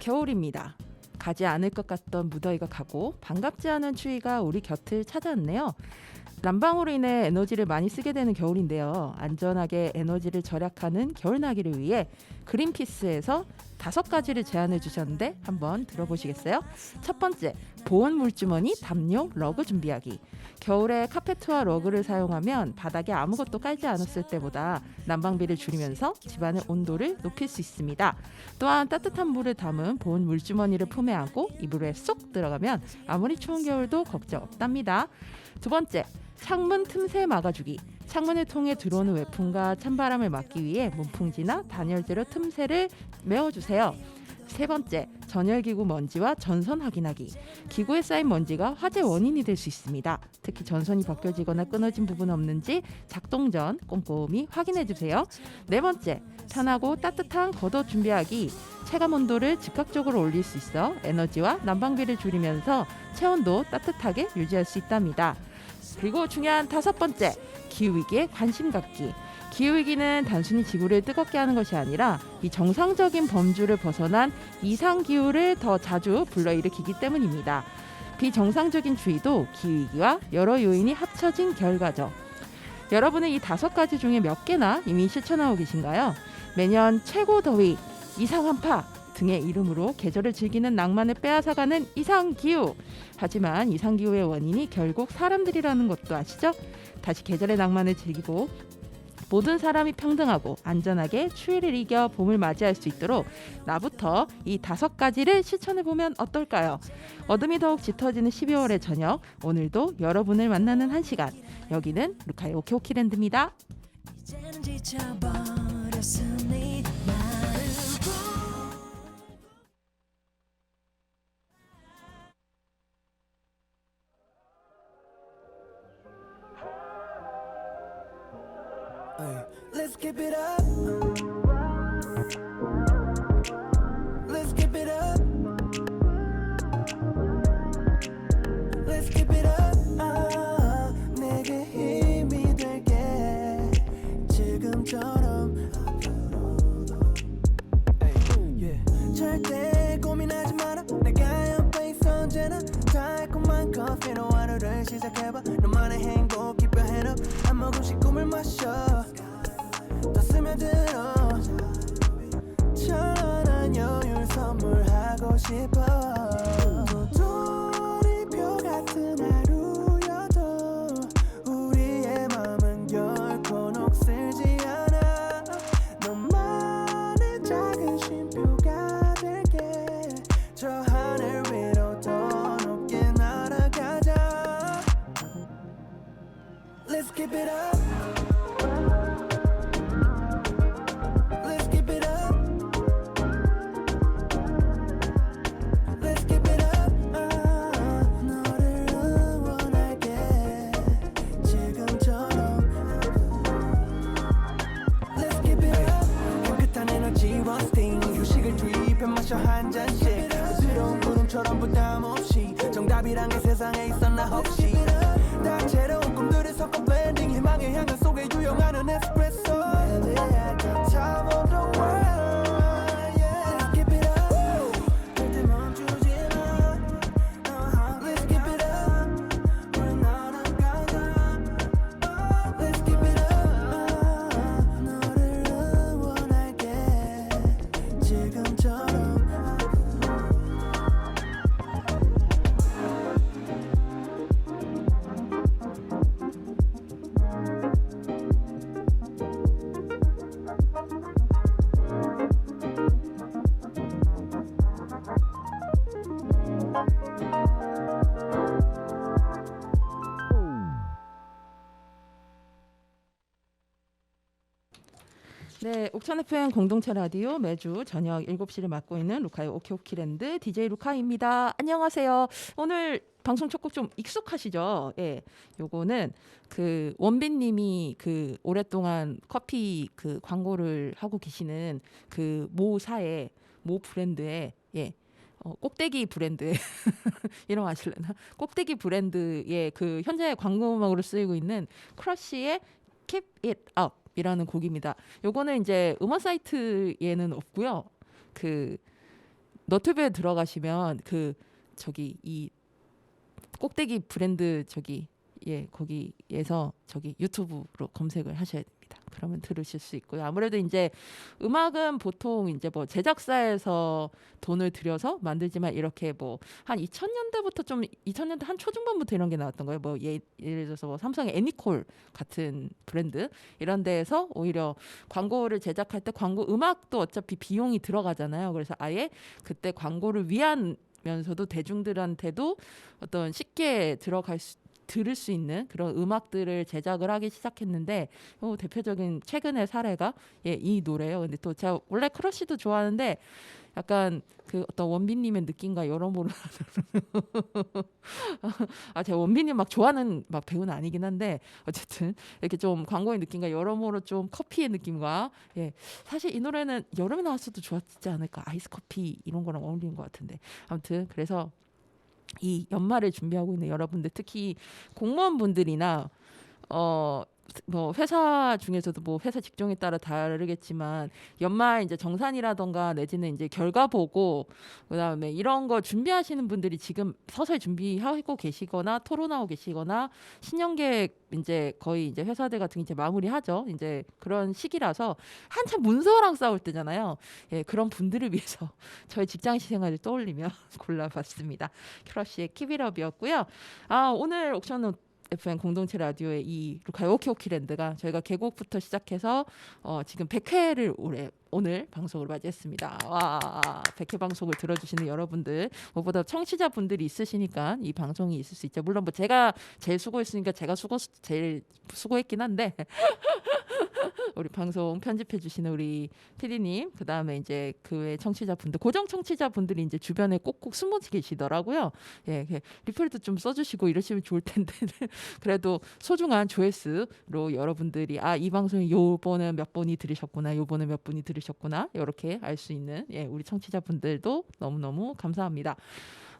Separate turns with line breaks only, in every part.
겨울입니다. 가지 않을 것 같던 무더위가 가고 반갑지 않은 추위가 우리 곁을 찾아왔네요. 난방으로 인해 에너지를 많이 쓰게 되는 겨울인데요. 안전하게 에너지를 절약하는 겨울나기를 위해 그린피스에서 5가지를 제안해 주셨는데 한번 들어보시겠어요? 첫 번째, 보온 물주머니 담요 러그 준비하기. 겨울에 카페트와 러그를 사용하면 바닥에 아무것도 깔지 않았을 때보다 난방비를 줄이면서 집안의 온도를 높일 수 있습니다. 또한 따뜻한 물을 담은 보온 물주머니를 품에 안고 이불에 쏙 들어가면 아무리 추운 겨울도 걱정 없답니다. 두 번째, 창문 틈새 막아주기. 창문을 통해 들어오는 외풍과 찬바람을 막기 위해 문풍지나 단열재로 틈새를 메워주세요. 세 번째, 전열기구 먼지와 전선 확인하기. 기구에 쌓인 먼지가 화재 원인이 될 수 있습니다. 특히 전선이 벗겨지거나 끊어진 부분 없는지 작동 전 꼼꼼히 확인해주세요. 네 번째, 편하고 따뜻한 겉옷 준비하기. 체감 온도를 즉각적으로 올릴 수 있어 에너지와 난방비를 줄이면서 체온도 따뜻하게 유지할 수 있답니다. 그리고 중요한 5번째, 기후위기에 관심 갖기. 기후위기는 단순히 지구를 뜨겁게 하는 것이 아니라 이 정상적인 범주를 벗어난 이상기후를 더 자주 불러일으키기 때문입니다. 비정상적인 추위도 기후위기와 여러 요인이 합쳐진 결과죠. 여러분은 이 5가지 중에 몇 개나 이미 실천하고 계신가요? 매년 최고 더위, 이상한파 등의 이름으로 계절을 즐기는 낭만을 빼앗아가는 이상기후. 하지만 이상기후의 원인이 결국 사람들이라는 것도 아시죠? 다시 계절의 낭만을 즐기고 모든 사람이 평등하고 안전하게 추위를 이겨 봄을 맞이할 수 있도록 나부터 이 5가지를 실천해보면 어떨까요? 어둠이 더욱 짙어지는 12월의 저녁, 오늘도 여러분을 만나는 한 시간. 여기는 루카의 오케오키랜드입니다.
이제는 지쳐버렸으니 Let's keep it up. Let's keep it up. Let's keep it up. 내게 힘이 될게 지금처럼. 절대 고민하지 마라. 내가 옆에 있어 언제나. 달콤한 커피로 하루를 시작해봐. 너만의 행복 keep your hand up. 한 모금씩 꿈을 마셔. 더 스며들어. 천한 여유를 선물하고 싶어. 도토리표 같은 하루여도 우리의 맘은 결코 녹슬지 않아. 너만의 작은 쉼표가 될게. 저 하늘 위로 더 높게 날아가자. Let's keep it up. 한 잔씩 부드러운 구름처럼 부담 없이 정답이란 게 세상에 있었나 혹시 다채로운 꿈들을 섞어 블렌딩 희망의 향연 속에 유영하는 에스프레소 Baby I got time of the world yeah. Let's keep it up 절대 멈추지 마 Let's keep it up 우린 날아가자 Let's keep it up 너를 응원할게 지금처럼.
네, 옥천 FM 공동체 라디오 매주 저녁 7시를 맡고 있는 루카의 오케오키랜드 DJ 루카입니다. 안녕하세요. 오늘 방송 첫 곡 좀 익숙하시죠? 예. 요거는 그 원빈님이 그 오랫동안 커피 그 광고를 하고 계시는 그 모사의 모 브랜드의 예. 꼭대기 브랜드의 이런 거 아실래나? 꼭대기 브랜드의 그 현재 광고 음악으로 쓰이고 있는 크러쉬의 Keep It Up 이라는 곡입니다. 요거는 이제 음원 사이트에는 없고요. 그 너튜브에 들어가시면 그 저기 이 꼭대기 브랜드 저기 거기에서 저기 유튜브로 검색을 하셔야 됩니다. 그러면 들으실 수 있고요. 아무래도 이제 음악은 보통 이제 뭐 제작사에서 돈을 들여서 만들지만 이렇게 뭐 한 2000년대부터 좀 2000년대 한 초중반부터 이런 게 나왔던 거예요. 뭐 예를 들어서 뭐 삼성의 애니콜 같은 브랜드 이런 데에서 오히려 광고를 제작할 때 광고 음악도 어차피 비용이 들어가잖아요. 그래서 아예 그때 광고를 위한 면서도 대중들한테도 어떤 쉽게 들을 수 있는 그런 음악들을 제작을 하기 시작했는데 대표적인 최근의 사례가 이 노래예요. 근데 또 제가 원래 크러쉬도 좋아하는데 약간 그 어떤 원빈님의 느낌과 여러모로 제가 원빈님 막 좋아하는 막 배우는 아니긴 한데 어쨌든 이렇게 좀 광고의 느낌과 여러모로 좀 커피의 느낌과 사실 이 노래는 여름에 나왔어도 좋았지 않을까 아이스 커피 이런 거랑 어울리는 것 같은데 아무튼 그래서 이 연말을 준비하고 있는 여러분들 특히 공무원분들이나 뭐 회사 중에서도 뭐 회사 직종에 따라 다르겠지만 연말 이제 정산이라던가 내지는 이제 결과 보고 그다음에 이런 거 준비하시는 분들이 지금 서서히 준비하고 계시거나 토론하고 계시거나 신년계획 이제 거의 이제 회사들 같은 게 이제 마무리하죠. 이제 그런 시기라서 한참 문서랑 싸울 때잖아요. 그런 분들을 위해서 저희 직장 생활을 떠올리며 골라봤습니다. 크러쉬의 키비럽이었고요. 오늘 옥션 FM 공동체 라디오의 이 루카의 오키오키랜드가 저희가 개곡부터 시작해서 지금 100회를 오늘 방송으로 맞이했습니다. 와, 100회 방송을 들어주시는 여러분들, 무엇보다 청취자분들이 있으시니까 이 방송이 있을 수 있죠. 물론 뭐 제가 제일 수고했으니까 제가 제일 수고했긴 한데 우리 방송 편집해 주시는 우리 PD님, 그 다음에 이제 그 외 청취자분들, 고정 청취자분들이 이제 주변에 꼭꼭 숨어 계시더라고요. 리플도 좀 써주시고 이러시면 좋을 텐데 그래도 소중한 조회수로 여러분들이 이 방송이 요번에 몇 분이 들으셨구나, 요번에 몇 분이 들으셨구나 이렇게 알 수 있는 우리 청취자분들도 너무너무 감사합니다.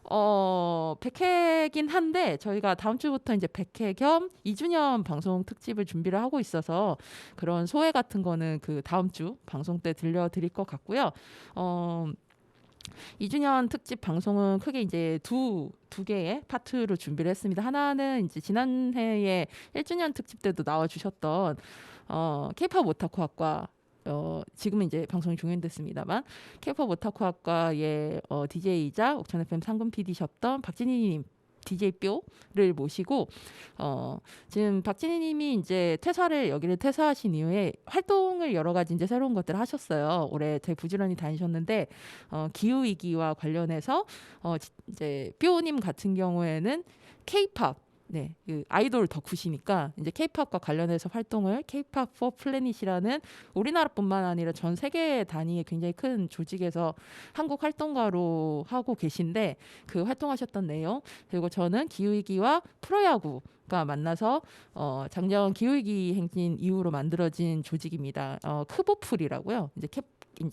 100회긴 한데 저희가 다음 주부터 이제 100회 겸 2주년 방송 특집을 준비를 하고 있어서 그런 소회 같은 거는 그 다음 주 방송 때 들려드릴 것 같고요. 2주년 특집 방송은 크게 이제 두 개의 파트로 준비를 했습니다. 하나는 이제 지난해에 1주년 특집 때도 나와주셨던 K-pop 오타쿠학과 지금은 이제 방송이 종영됐습니다만 K-pop 오타쿠학과의 DJ이자 옥천 FM 상금 PD셨던 박진희님 DJ 뼈를 모시고 지금 박진희님이 이제 여기를 퇴사하신 이후에 활동을 여러 가지 이제 새로운 것들을 하셨어요. 올해 되게 부지런히 다니셨는데 기후 위기와 관련해서 이제 뼈님 같은 경우에는 K-pop 그 아이돌 덕후시니까 이제 K-팝과 관련해서 활동을 K-팝 for Planet이라는 우리나라뿐만 아니라 전 세계 단위의 굉장히 큰 조직에서 한국 활동가로 하고 계신데 그 활동하셨던 내용 그리고 저는 기후위기와 프로야구가 만나서 작년 기후위기 행진 이후로 만들어진 조직입니다. 크보풀이라고요. 이제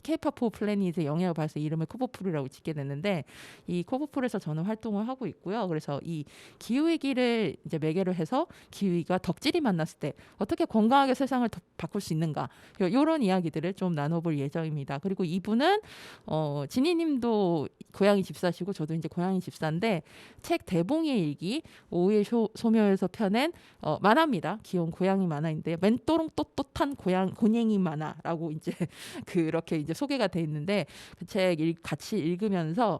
K-pop for Planet의 영향을 받아서 이름을 크보풀이라고 짓게 됐는데 이 크보풀에서 저는 활동을 하고 있고요. 그래서 이 기후위기를 이제 매개로 해서 기후위기가 덕질이 만났을 때 어떻게 건강하게 세상을 바꿀 수 있는가 이런 이야기들을 좀 나눠볼 예정입니다. 그리고 이분은 진희님도 고양이 집사시고 저도 이제 고양이 집사인데 책 대봉이의 일기 5일 소묘에서 펴낸 만화입니다. 귀여운 고양이 만화인데 맨또롱 떳떳한 고양이 만화라고 이제 그렇게 이제 소개가 돼 있는데 그 책 같이 읽으면서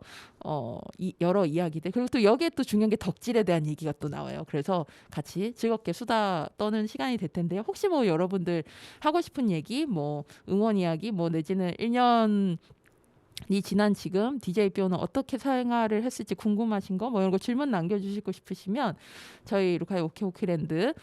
여러 이야기들 그리고 또 여기에 또 중요한 게 덕질에 대한 얘기가 또 나와요. 그래서 같이 즐겁게 수다 떠는 시간이 될 텐데요. 혹시 뭐 여러분들 하고 싶은 얘기, 뭐 응원 이야기, 뭐 내지는 1년 이 지난 지금 DJ 뼈는 어떻게 생활을 했을지 궁금하신 거 뭐 이런 거 질문 남겨주시고 싶으시면 저희 루카의 오키오키랜드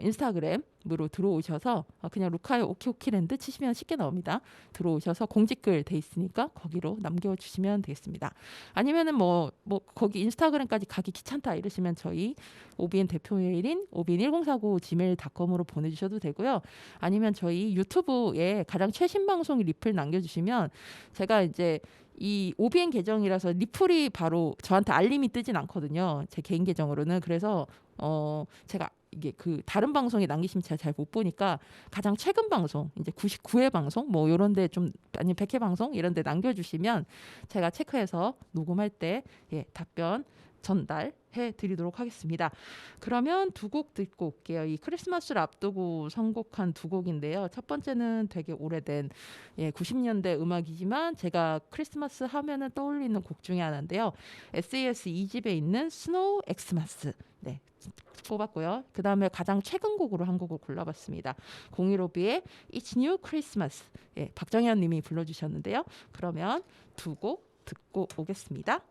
인스타그램으로 들어오셔서 그냥 루카의 오키오키랜드 치시면 쉽게 나옵니다. 들어오셔서 공지글 돼 있으니까 거기로 남겨주시면 되겠습니다. 아니면은 뭐 거기 인스타그램까지 가기 귀찮다 이러시면 저희 OBN 대표 메일인 obn1049gmail.com으로 보내주셔도 되고요. 아니면 저희 유튜브에 가장 최신 방송 리플 남겨주시면 제가 이제 이 OBN 계정이라서 리플이 바로 저한테 알림이 뜨진 않거든요. 제 개인 계정으로는. 그래서 제가 이게 그 다른 방송에 남기시면 제가 잘 못 보니까 가장 최근 방송 이제 99회 방송 뭐 요런데 좀 아니면 100회 방송 이런데 남겨주시면 제가 체크해서 녹음할 때 답변 전달해 드리도록 하겠습니다. 그러면 두 곡 듣고 올게요. 이 크리스마스를 앞두고 선곡한 두 곡인데요. 첫 번째는 되게 오래된 90년대 음악이지만 제가 크리스마스 하면은 떠올리는 곡 중에 하나인데요. SAS 2집에 있는 스노우 엑스마스 뽑았고요. 그 다음에 가장 최근 곡으로 한 곡을 골라봤습니다. 015B의 It's New Christmas. 박정현 님이 불러주셨는데요. 그러면 두 곡 듣고 오겠습니다.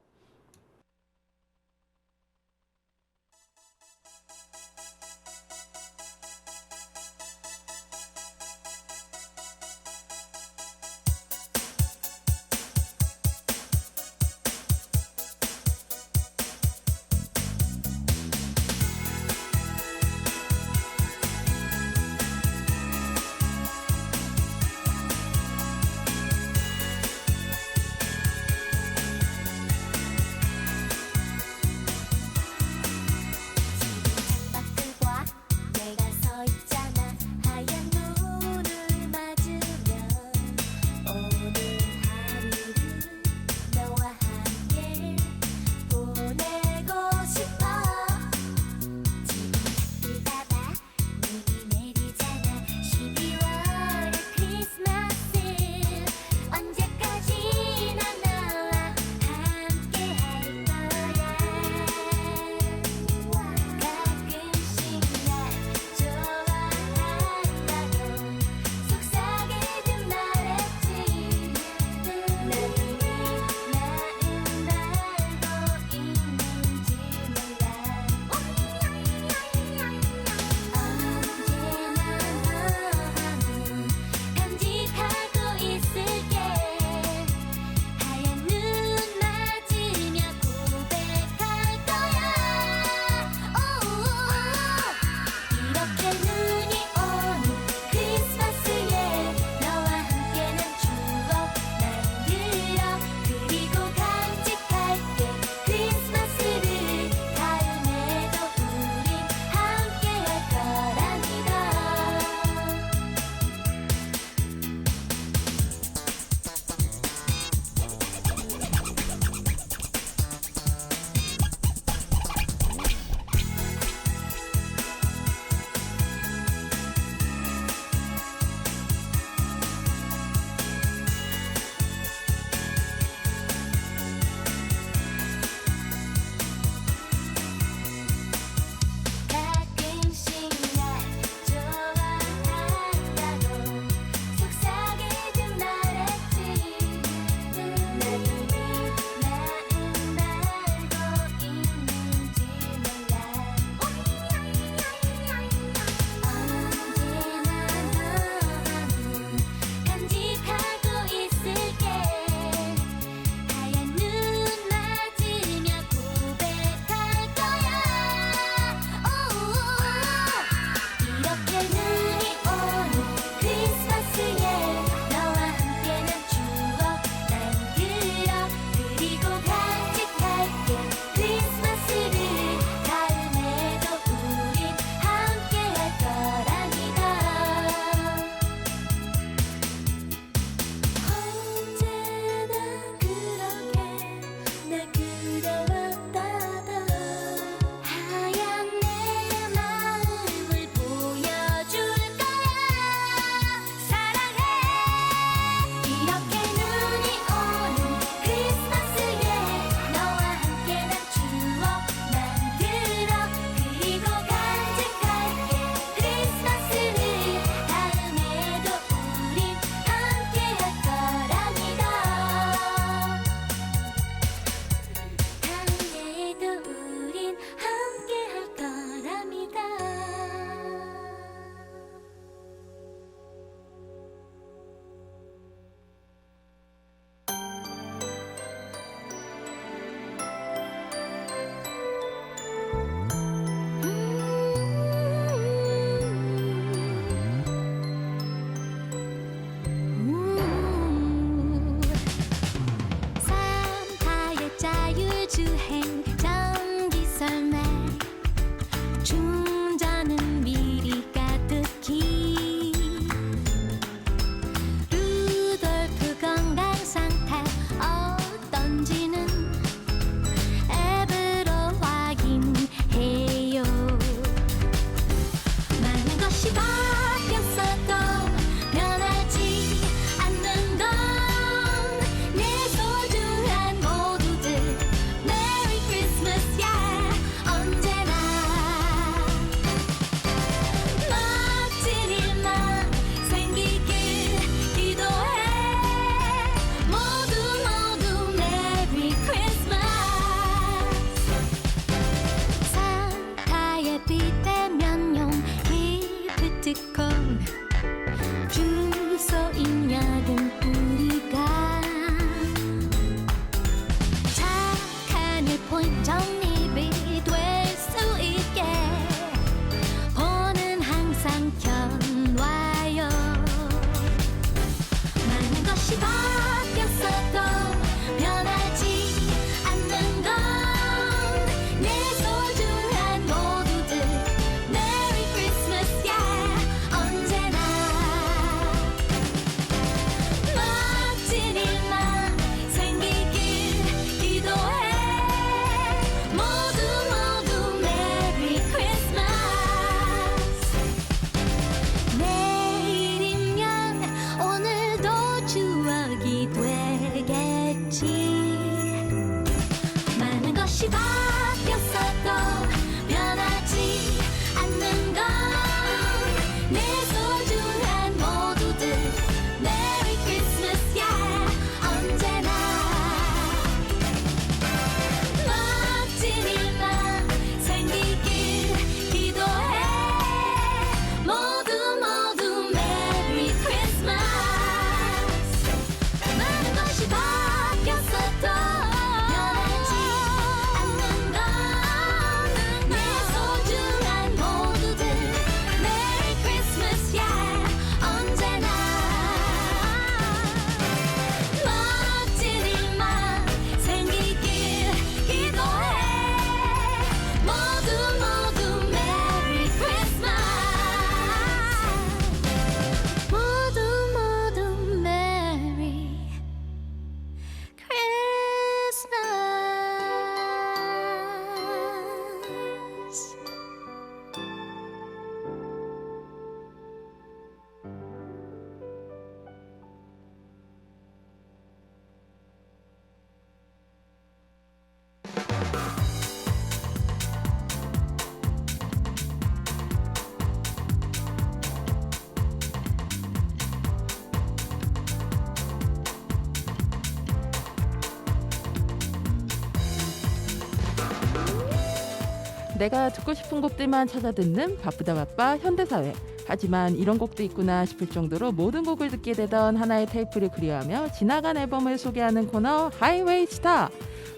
내가 듣고 싶은 곡들만 찾아 듣는 바쁘다 바빠 현대사회. 하지만 이런 곡도 있구나 싶을 정도로 모든 곡을 듣게 되던 하나의 테이프를 그리워하며 지나간 앨범을 소개하는 코너 하이웨이 스타.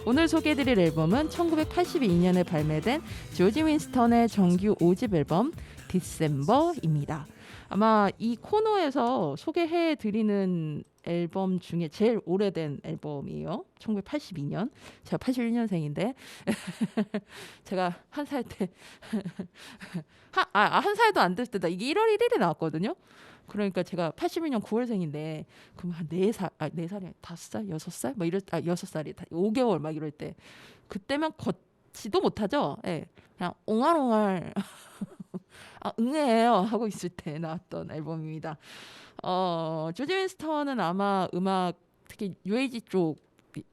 오늘 소개해드릴 앨범은 1982년에 발매된 조지 윈스턴의 정규 5집 앨범 디셈버입니다. 아마 이 코너에서 소개해드리는 앨범 중에 제일 오래된 앨범이에요. 1982년. 제가 81년생인데 제가 한 살 때 한 살도 안 됐을 때다. 이게 1월 1일에 나왔거든요. 그러니까 제가 81년 9월생인데 그럼 한 4살, 4살이 5살, 6살? 막 이럴 6살이 5개월 막 이럴 때 그때면 걷지도 못하죠. 예. 그냥 옹알옹알 응애해요 하고 있을 때 나왔던 앨범입니다. 조지 윈스턴은 아마 음악 특히 UAG 쪽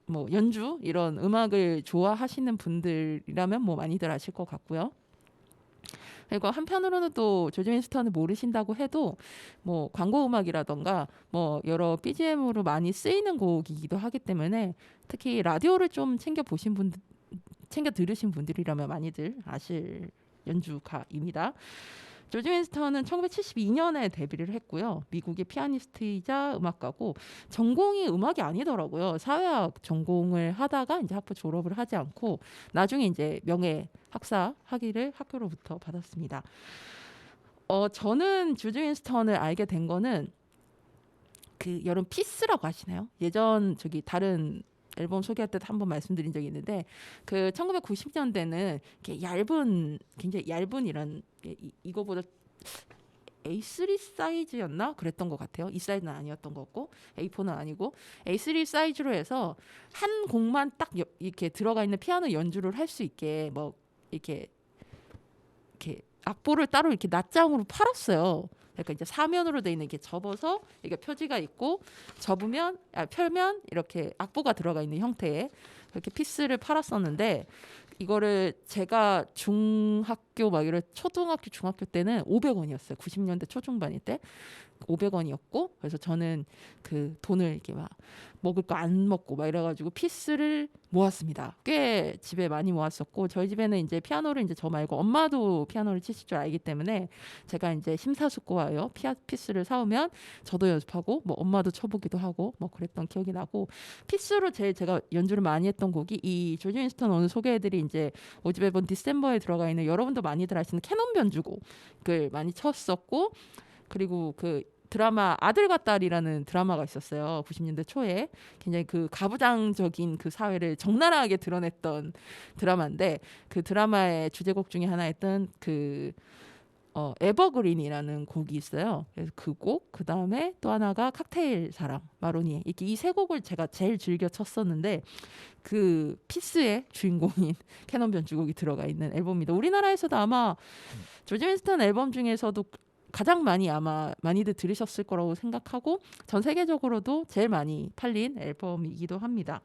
뭐 연주 이런 음악을 좋아하시는 분들이라면 뭐 많이들 아실 것 같고요. 그리고 한편으로는 또 조지 윈스턴을 모르신다고 해도 뭐 광고 음악이라던가 뭐 여러 BGM으로 많이 쓰이는 곡이기도 하기 때문에 특히 라디오를 좀 챙겨 들으신 분들이라면 많이들 아실 연주가입니다. 조지 윈스턴은 1972년에 데뷔를 했고요. 미국의 피아니스트이자 음악가고 전공이 음악이 아니더라고요. 사회학 전공을 하다가 이제 학부 졸업을 하지 않고 나중에 이제 명예 학사 학위를 학교로부터 받았습니다. 저는 조지 윈스턴을 알게 된 거는 그 여러분 피스라고 하시나요? 예전 저기 다른 앨범 소개할 때도 한번 말씀드린 적이 있는데 그 1990년대는 이렇게 굉장히 얇은 이런 이거보다 A3 사이즈였나 그랬던 것 같아요. 이 사이즈는 아니었던 것 같고 A4는 아니고 A3 사이즈로 해서 한 곡만 딱 이렇게 들어가 있는 피아노 연주를 할 수 있게 뭐 이렇게 악보를 따로 이렇게 낱장으로 팔았어요. 그러니까 이제 사면으로 돼 있는 이렇게 접어서 이게 표지가 있고 펴면 이렇게 악보가 들어가 있는 형태의 그렇게 피스를 팔았었는데 이거를 제가 중학교 막 이런 초등학교 중학교 때는 500원이었어요. 90년대 초중반일 때 500원이었고 그래서 저는 그 돈을 이렇게 막 먹을 거 안 먹고 막 이래가지고 피스를 모았습니다. 꽤 집에 많이 모았었고 저희 집에는 이제 피아노를 이제 저 말고 엄마도 피아노를 치실 줄 알기 때문에 제가 이제 심사숙고하여 피스를 사오면 저도 연습하고 뭐 엄마도 쳐보기도 하고 뭐 그랬던 기억이 나고 피스로 제가 연주를 많이 했던 곡이 이 조지 윈스턴 오늘 소개해드린 이제 5집 앨범 디셈버에 들어가 있는 여러분도 많이들 아시는 캐논 변주곡을 많이 쳤었고 그리고 그 드라마 아들과 딸이라는 드라마가 있었어요. 90년대 초에 굉장히 그 가부장적인 그 사회를 적나라하게 드러냈던 드라마인데 그 드라마의 주제곡 중에 하나였던 그 에버그린이라는 곡이 있어요. 그래서 그 곡, 그 다음에 또 하나가 칵테일 사랑, 마로니에 이렇게 이 세 곡을 제가 제일 즐겨 쳤었는데 그 피스의 주인공인 캐논 변주곡이 들어가 있는 앨범입니다. 우리나라에서도 아마 조지 윈스턴 앨범 중에서도 가장 많이들 들으셨을 거라고 생각하고 전 세계적으로도 제일 많이 팔린 앨범이기도 합니다.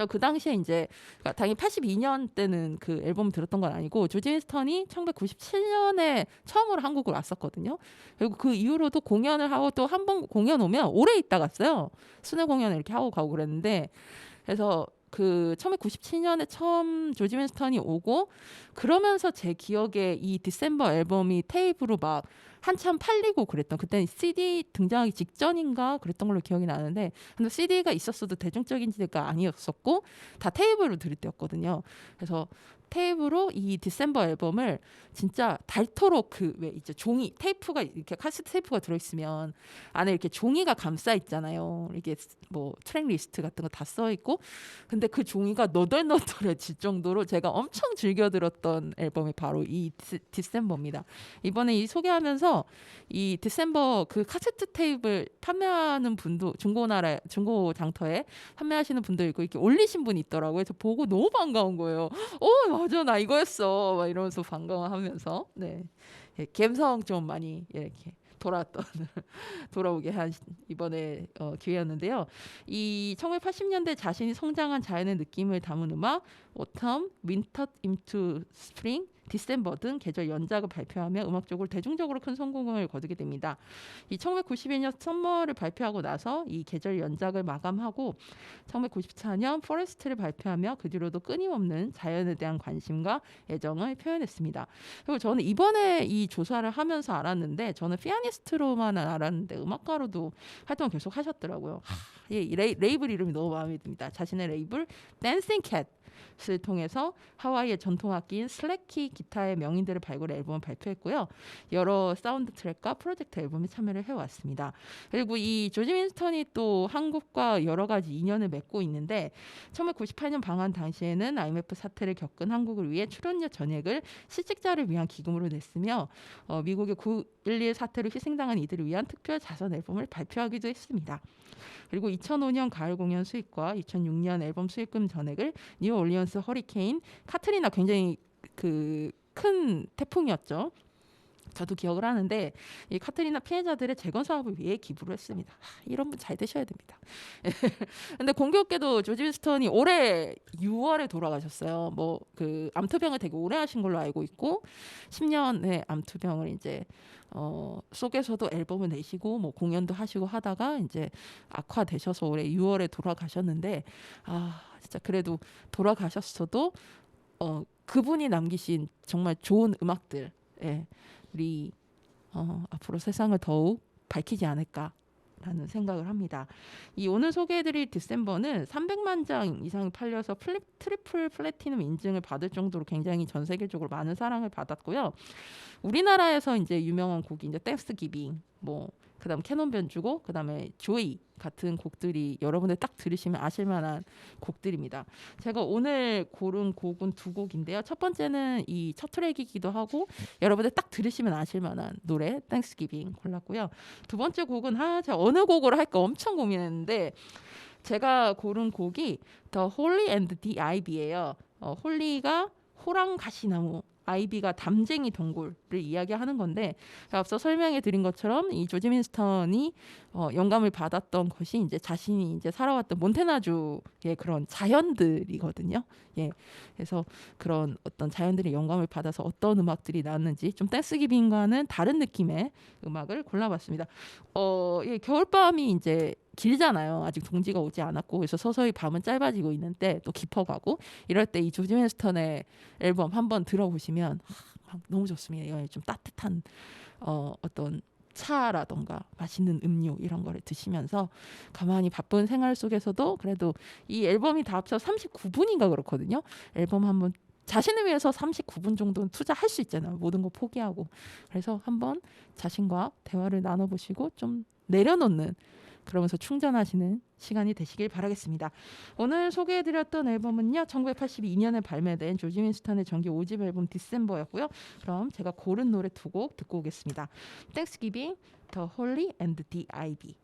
그 당시에 이제 그러니까 당연히 82년 때는 그 앨범 들었던 건 아니고 조지 윈스턴이 1997년에 처음으로 한국을 왔었거든요. 그리고 그 이후로도 공연을 하고 또 한 번 공연 오면 오래 있다 갔어요. 순회 공연을 이렇게 하고 가고 그랬는데 그래서 그 1997년에 처음 조지 윈스턴이 오고 그러면서 제 기억에 이 디셈버 앨범이 테이프로 막 한참 팔리고 그랬던 그때는 CD 등장하기 직전인가 그랬던 걸로 기억이 나는데 근데 CD가 있었어도 대중적인 지대가 아니었었고 다 테이프로 들을 때였거든요. 그래서 테이프로 이 디셈버 앨범을 진짜 닳도록 그 왜 이제 종이 테이프가 이렇게 카세트 테이프가 들어있으면 안에 이렇게 종이가 감싸 있잖아요. 이게 뭐 트랙 리스트 같은 거 다 써 있고 근데 그 종이가 너덜너덜해질 정도로 제가 엄청 즐겨 들었던 앨범이 바로 이 디셈버입니다. 이번에 이 소개하면서 이 디셈버 그 카세트 테이프를 판매하는 분도 중고 장터에 판매하시는 분도 있고 이렇게 올리신 분이 있더라고요. 그래서 보고 너무 반가운 거예요. 맞아 나 이거였어 막 이러면서 반가워하면서 네 감성 좀 많이 이렇게 돌아오게 한 이번에 기회였는데요. 이 1980년대 자신이 성장한 자연의 느낌을 담은 음악 Autumn, Winter into Spring, 디셈버 등 계절 연작을 발표하며 음악적으로 대중적으로 큰 성공을 거두게 됩니다. 이 1992년 썸머를 발표하고 나서 이 계절 연작을 마감하고 1994년 포레스트를 발표하며 그 뒤로도 끊임없는 자연에 대한 관심과 애정을 표현했습니다. 그리고 저는 이번에 이 조사를 하면서 알았는데 저는 피아니스트로만 알았는데 음악가로도 활동을 계속 하셨더라고요. 레이블 이름이 너무 마음에 듭니다. 자신의 레이블 댄싱 캣을 통해서 하와이의 전통 악기인 슬래키 기타의 명인들을 발굴해 앨범을 발표했고요. 여러 사운드 트랙과 프로젝트 앨범에 참여를 해왔습니다. 그리고 이 조지 윈스턴이 또 한국과 여러 가지 인연을 맺고 있는데 1998년 방한 당시에는 IMF 사태를 겪은 한국을 위해 출연료 전액을 실직자를 위한 기금으로 냈으며 미국의 9.11 사태로 희생당한 이들을 위한 특별 자선 앨범을 발표하기도 했습니다. 그리고 2005년 가을 공연 수익과 2006년 앨범 수익금 전액을 뉴올리언스 허리케인 카트리나 굉장히 그 큰 태풍이었죠. 저도 기억을 하는데 이 카트리나 피해자들의 재건 사업을 위해 기부를 했습니다. 이런 분 잘 되셔야 됩니다. 근데 공교롭게도 조지 윈스턴이 올해 6월에 돌아가셨어요. 뭐 그 암투병을 되게 오래 하신 걸로 알고 있고 10년의 암투병을 이제 속에서도 앨범을 내시고 뭐 공연도 하시고 하다가 이제 악화되셔서 올해 6월에 돌아가셨는데 진짜 그래도 돌아가셨어도 그분이 남기신 정말 좋은 음악들 우리 앞으로 세상을 더욱 밝히지 않을까라는 생각을 합니다. 이 오늘 소개해드릴 디셈버는 300만 장 이상이 팔려서 트리플 플래티넘 인증을 받을 정도로 굉장히 전 세계적으로 많은 사랑을 받았고요. 우리나라에서 이제 유명한 곡이 이제 땡스 기빙, 뭐 그다음 캐논 변주고 그다음에 조이 같은 곡들이 여러분들 딱 들으시면 아실만한 곡들입니다. 제가 오늘 고른 곡은 두 곡인데요. 첫 번째는 이 첫 트랙이기도 하고 여러분들 딱 들으시면 아실만한 노래 땡스기빙 골랐고요. 두 번째 곡은 제가 어느 곡으로 할까 엄청 고민했는데 제가 고른 곡이 The Holly and the Ivy예요. 홀리가 호랑 가시나무, 아이비가 담쟁이 동굴을 이야기하는 건데 앞서 설명해 드린 것처럼 이 조지 윈스턴이 영감을 받았던 것이 이제 자신이 이제 살아왔던 몬태나주의 그런 자연들이거든요. 그래서 그런 어떤 자연들의 영감을 받아서 어떤 음악들이 나왔는지 좀 땡스기빙과는 다른 느낌의 음악을 골라봤습니다. 겨울밤이 이제 길잖아요. 아직 동지가 오지 않았고 그래서 서서히 밤은 짧아지고 있는데 또 깊어가고 이럴 때 이 조지 윈스턴의 앨범 한번 들어보시면 너무 좋습니다. 좀 따뜻한 어떤 차라던가 맛있는 음료 이런 거를 드시면서 가만히 바쁜 생활 속에서도 그래도 이 앨범이 다 합쳐 39분인가 그렇거든요. 앨범 한번 자신을 위해서 39분 정도는 투자할 수 있잖아요. 모든 거 포기하고. 그래서 한번 자신과 대화를 나눠보시고 좀 내려놓는 그러면서 충전하시는 시간이 되시길 바라겠습니다. 오늘 소개해드렸던 앨범은요. 1982년에 발매된 조지 윈스턴의 정규 5집 앨범 디셈버였고요. 그럼 제가 고른 노래 두 곡 듣고 오겠습니다. Thanksgiving, The Holly and the Ivy.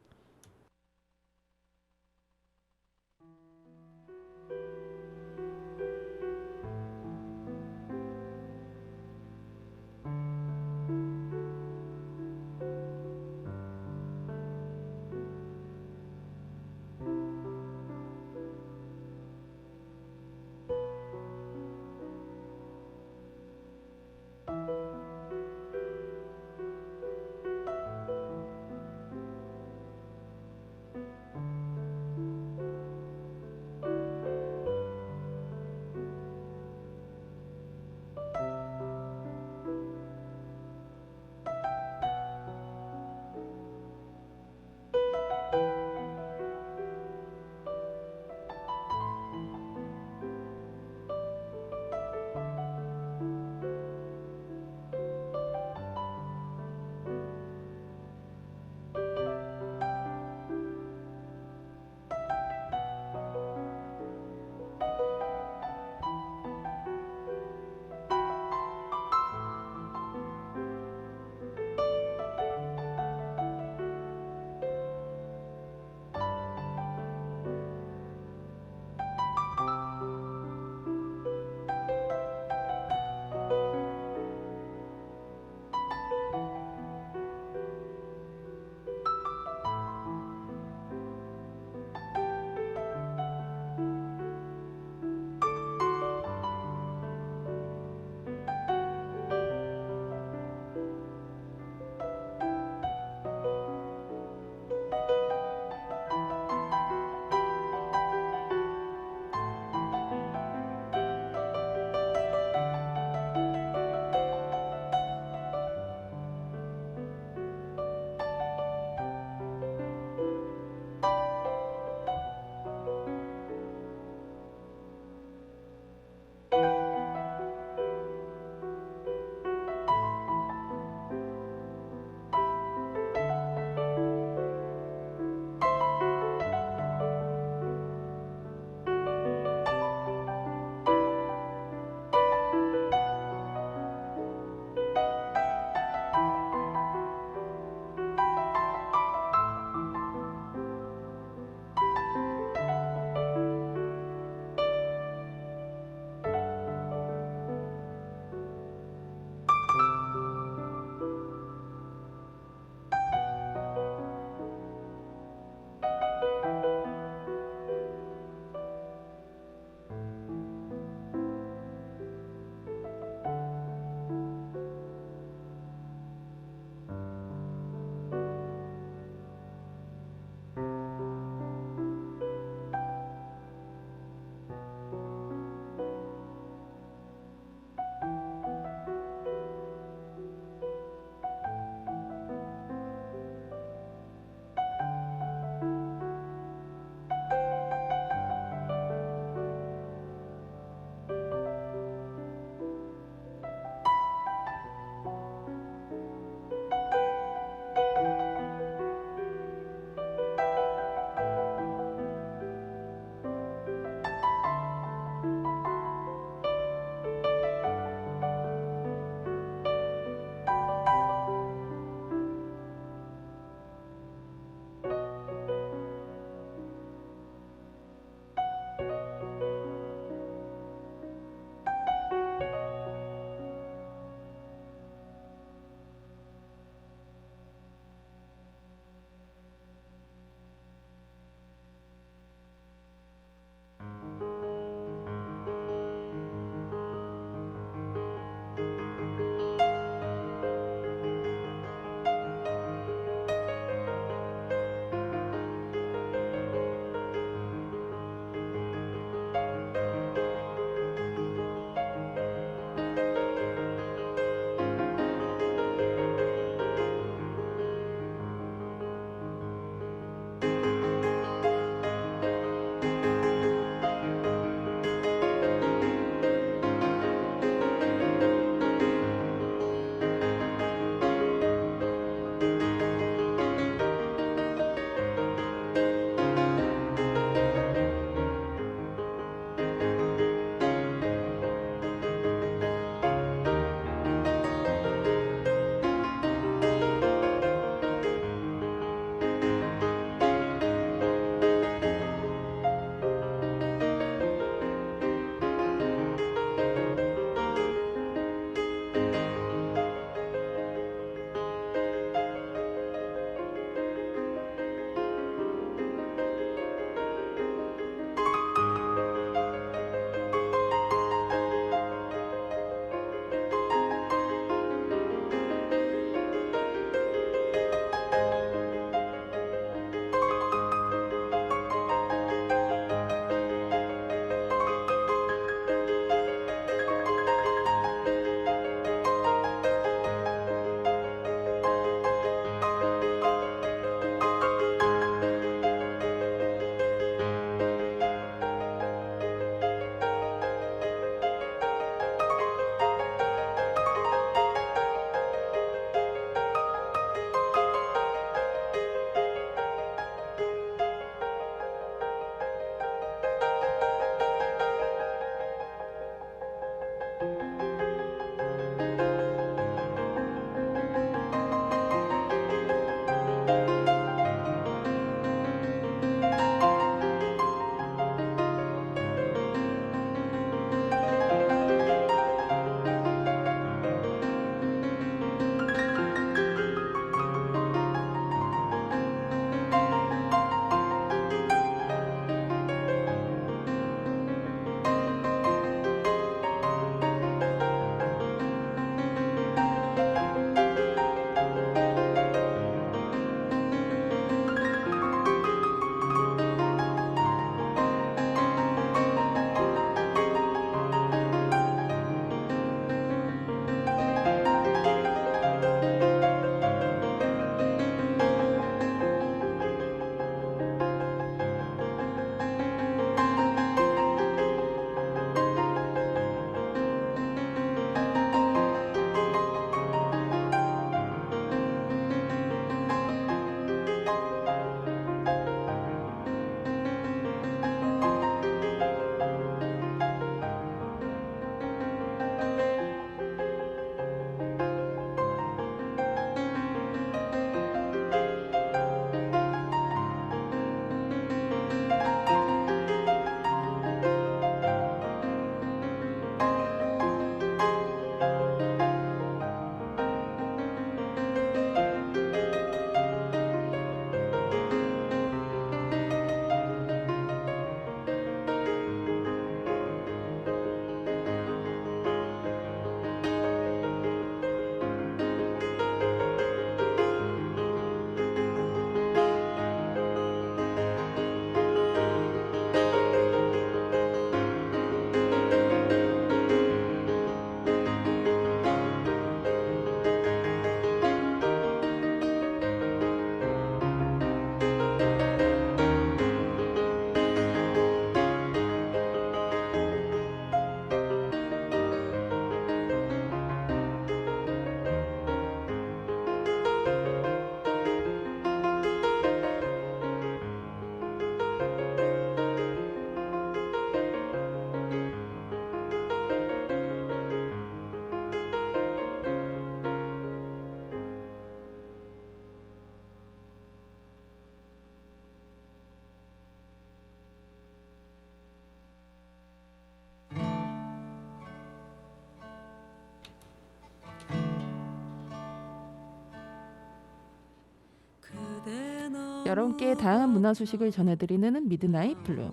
여러분께 다양한 문화 소식을 전해드리는 미드나잇 블루.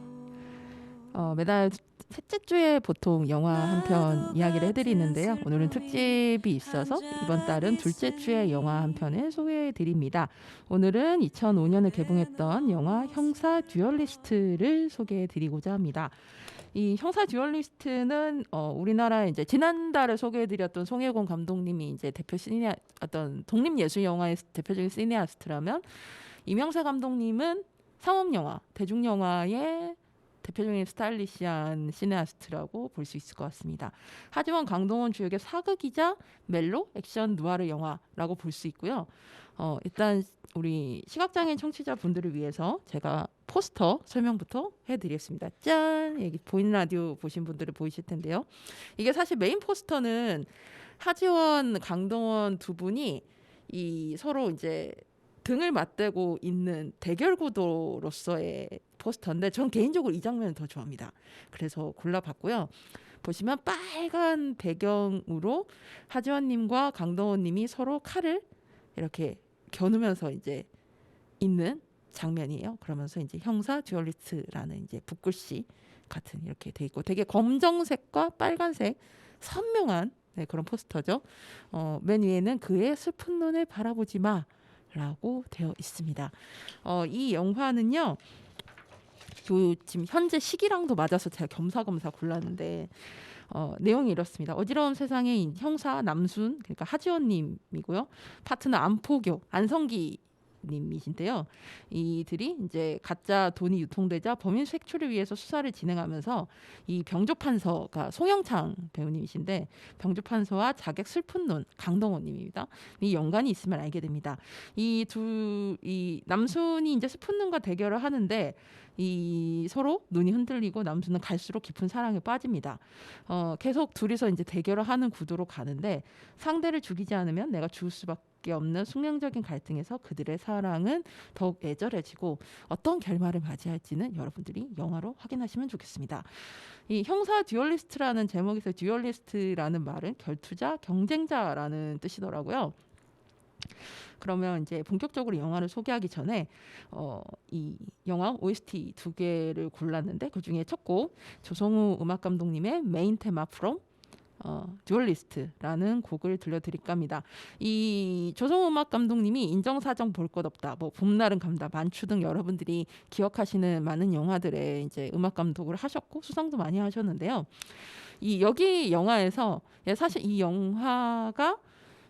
매달 셋째 주에 보통 영화 한 편 이야기를 해드리는데요. 오늘은 특집이 있어서 이번 달은 둘째 주에 영화 한 편을 소개해드립니다. 오늘은 2005년에 개봉했던 영화 형사 듀얼리스트를 소개해드리고자 합니다. 이 형사 듀얼리스트는 우리나라 이제 지난달에 소개해드렸던 송혜곤 감독님이 이제 대표 시네 어떤 독립 예술 영화의 대표적인 시네아스트라면, 이명세 감독님은 상업 영화, 대중 영화의 대표적인 스타일리시한 시네아스트라고 볼 수 있을 것 같습니다. 하지만 강동원 주역의 사극이자 멜로, 액션, 누아르 영화라고 볼 수 있고요. 일단 우리 시각장애인 청취자분들을 위해서 제가 포스터 설명부터 해드리겠습니다. 짠! 여기 보이는 라디오 보신 분들은 보이실 텐데요. 이게 사실 메인 포스터는 하지원, 강동원 두 분이 이 서로 이제 등을 맞대고 있는 대결 구도로서의 포스터인데, 전 개인적으로 이 장면을 더 좋아합니다. 그래서 골라봤고요. 보시면 빨간 배경으로 하지원님과 강동원님이 서로 칼을 이렇게 겨누면서 이제 있는 장면이에요. 그러면서 이제 형사 듀얼리스트라는 이제 붓글씨 같은 이렇게 돼 있고, 되게 검정색과 빨간색 선명한 그런 포스터죠. 맨 위에는 그의 슬픈 눈을 바라보지 마 라고 되어 있습니다. 이 영화는요, 지금 현재 시기랑도 맞아서 제가 겸사겸사 골랐는데, 내용이 이렇습니다. 어지러운 세상의 형사 남순, 그러니까 하지원님이고요. 파트너 안포교, 안성기 님이신데요. 이들이 이제 가짜 돈이 유통되자 범인 색출을 위해서 수사를 진행하면서 이 병조판서가 송영창 배우님이신데, 병조판서와 자객 슬픈 눈 강동원님입니다. 이 연관이 있음을 알게 됩니다. 이 남순이 이제 슬픈 눈과 대결을 하는데, 이 서로 눈이 흔들리고 남순은 갈수록 깊은 사랑에 빠집니다. 계속 둘이서 이제 대결을 하는 구도로 가는데, 상대를 죽이지 않으면 내가 죽을 수밖에 없는 숙명적인 갈등에서 그들의 사랑은 더욱 애절해지고 어떤 결말을 맞이할지는 여러분들이 영화로 확인하시면 좋겠습니다. 이 형사 듀얼리스트라는 제목에서 듀얼리스트라는 말은 결투자, 경쟁자라는 뜻이더라고요. 그러면 이제 본격적으로 영화를 소개하기 전에 이 영화 OST 2개를 골랐는데, 그중에 첫 곡 조성우 음악 감독님의 메인 테마 프롬 듀얼리스트라는 곡을 들려드릴까 합니다. 이 조성우 음악 감독님이 인정사정 볼 것 없다, 뭐 봄날은 간다, 만추 등 여러분들이 기억하시는 많은 영화들의 이제 음악 감독을 하셨고 수상도 많이 하셨는데요. 여기 영화에서 사실 이 영화가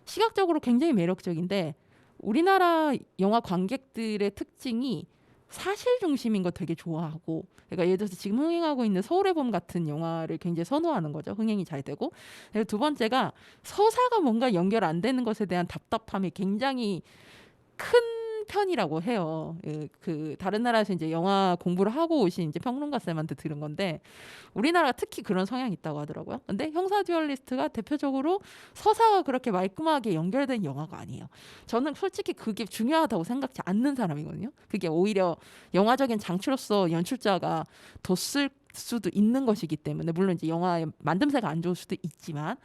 시각적으로 굉장히 매력적인데, 우리나라 영화 관객들의 특징이 사실 중심인 거 되게 좋아하고, 그러니까 예를 들어서 지금 흥행하고 있는 서울의 봄 같은 영화를 굉장히 선호하는 거죠. 흥행이 잘 되고. 그리고 두 번째가 서사가 뭔가 연결 안 되는 것에 대한 답답함이 굉장히 큰 편이라고 해요. 그 다른 나라에서 이제 영화 공부를 하고 오신 이제 평론가 쌤한테 들은 건데, 우리나라가 특히 그런 성향이 있다고 하더라고요. 근데 형사 듀얼리스트가 대표적으로 서사가 그렇게 말끔하게 연결된 영화가 아니에요. 저는 솔직히 그게 중요하다고 생각지 않는 사람이거든요. 그게 오히려 영화적인 장치로서 연출자가 더 쓸 수도 있는 것이기 때문에, 물론 이제 영화의 만듦새가 안 좋을 수도 있지만,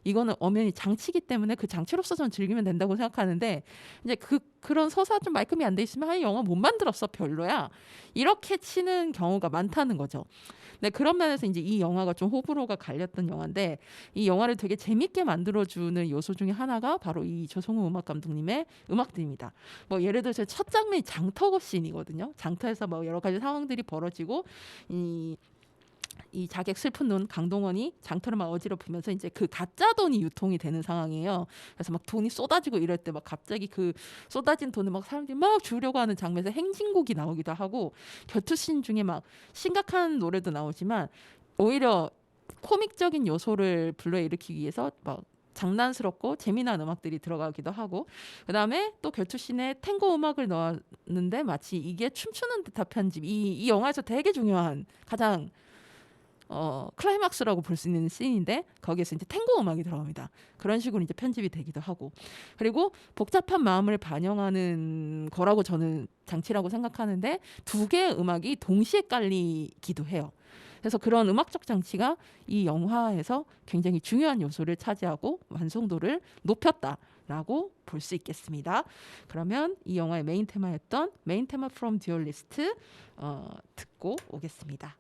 이거는 엄연히 장치이기 때문에 그 장치로서 전 즐기면 된다고 생각하는데, 이제 그런 서사 좀 말끔히 안 돼 있으면 영화 못 만들었어, 별로야, 이렇게 치는 경우가 많다는 거죠. 네, 그런 면에서 이제 이 영화가 좀 호불호가 갈렸던 영화인데, 이 영화를 되게 재밌게 만들어주는 요소 중에 하나가 바로 이 조성우 음악 감독님의 음악들입니다. 뭐 예를 들어서 첫 장면이 장터거 씬이거든요. 장터에서 뭐 여러 가지 상황들이 벌어지고, 이 자객 슬픈 눈 강동원이 장터를 막 어지럽히면서 이제 그 가짜 돈이 유통이 되는 상황이에요. 그래서 막 돈이 쏟아지고 이럴 때 막 갑자기 그 쏟아진 돈을 막 사람들이 막 주려고 하는 장면에서 행진곡이 나오기도 하고, 결투씬 중에 막 심각한 노래도 나오지만 오히려 코믹적인 요소를 불러일으키기 위해서 막 장난스럽고 재미난 음악들이 들어가기도 하고, 그다음에 또 결투씬에 탱고 음악을 넣었는데 마치 이게 춤추는 듯한 편집, 이 영화에서 되게 중요한 가장 클라이막스라고 볼 수 있는 씬인데 거기에서 이제 탱고 음악이 들어갑니다. 그런 식으로 이제 편집이 되기도 하고, 그리고 복잡한 마음을 반영하는 거라고 저는 장치라고 생각하는데 두 개의 음악이 동시에 깔리기도 해요. 그래서 그런 음악적 장치가 이 영화에서 굉장히 중요한 요소를 차지하고 완성도를 높였다라고 볼 수 있겠습니다. 그러면 이 영화의 메인 테마였던 메인 테마 From Duelist 듣고 오겠습니다.